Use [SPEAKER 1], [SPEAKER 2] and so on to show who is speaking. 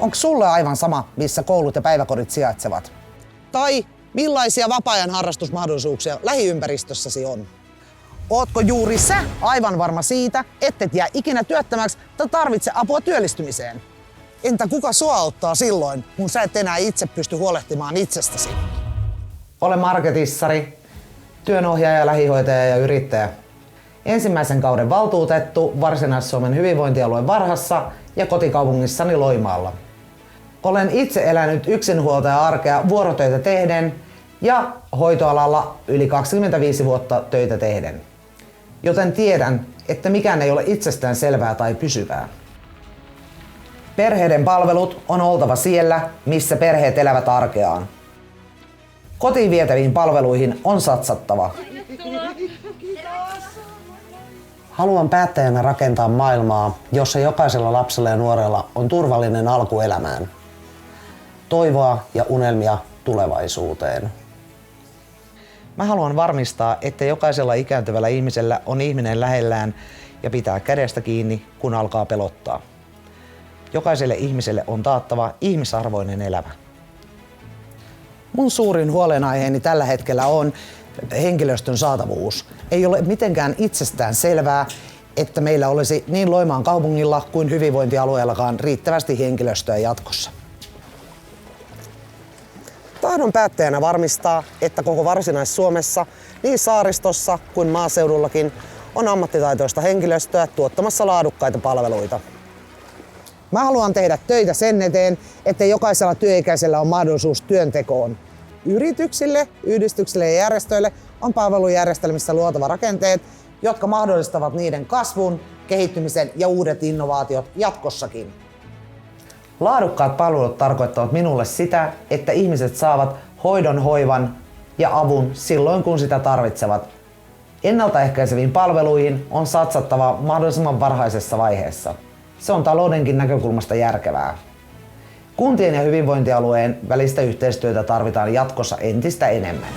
[SPEAKER 1] Onko sulle aivan sama, missä koulut ja päiväkodit sijaitsevat? Tai millaisia vapaa-ajan harrastusmahdollisuuksia lähiympäristössäsi on? Ootko juuri sä aivan varma siitä, ettet jää ikinä työttömäksi tai tarvitse apua työllistymiseen? Entä kuka sua ottaa silloin, kun sä et enää itse pysty huolehtimaan itsestäsi? Olen marketissari, työnohjaaja, lähihoitaja ja yrittäjä. Ensimmäisen kauden valtuutettu Varsinais-Suomen hyvinvointialueen Varhassa ja kotikaupungissani Loimaalla. Olen itse elänyt yksinhuoltaja-arkea vuorotöitä tehden ja hoitoalalla yli 25 vuotta töitä tehden. Joten tiedän, että mikään ei ole itsestään selvää tai pysyvää. Perheiden palvelut on oltava siellä, missä perheet elävät arkeaan. Kotiin vietäviin palveluihin on satsattava. Haluan päättäjänä rakentaa maailmaa, jossa jokaisella lapsella ja nuorella on turvallinen alku elämään. Toivoa ja unelmia tulevaisuuteen. Mä haluan varmistaa, että jokaisella ikääntyvällä ihmisellä on ihminen lähellään ja pitää kädestä kiinni, kun alkaa pelottaa. Jokaiselle ihmiselle on taattava ihmisarvoinen elämä. Mun suurin huolenaiheeni tällä hetkellä on henkilöstön saatavuus. Ei ole mitenkään itsestään selvää, että meillä olisi niin Loimaan kaupungilla kuin hyvinvointialueellakaan riittävästi henkilöstöä jatkossa. Tahdon päättäjänä varmistaa, että koko Varsinais-Suomessa, niin saaristossa kuin maaseudullakin, on ammattitaitoista henkilöstöä tuottamassa laadukkaita palveluita. Mä haluan tehdä töitä sen eteen, että jokaisella työikäisellä on mahdollisuus työntekoon. Yrityksille, yhdistyksille ja järjestöille on palvelujärjestelmissä luotava rakenteet, jotka mahdollistavat niiden kasvun, kehittymisen ja uudet innovaatiot jatkossakin. Laadukkaat palvelut tarkoittavat minulle sitä, että ihmiset saavat hoidon, hoivan ja avun silloin, kun sitä tarvitsevat. Ennaltaehkäiseviin palveluihin on satsattava mahdollisimman varhaisessa vaiheessa. Se on taloudenkin näkökulmasta järkevää. Kuntien ja hyvinvointialueen välistä yhteistyötä tarvitaan jatkossa entistä enemmän.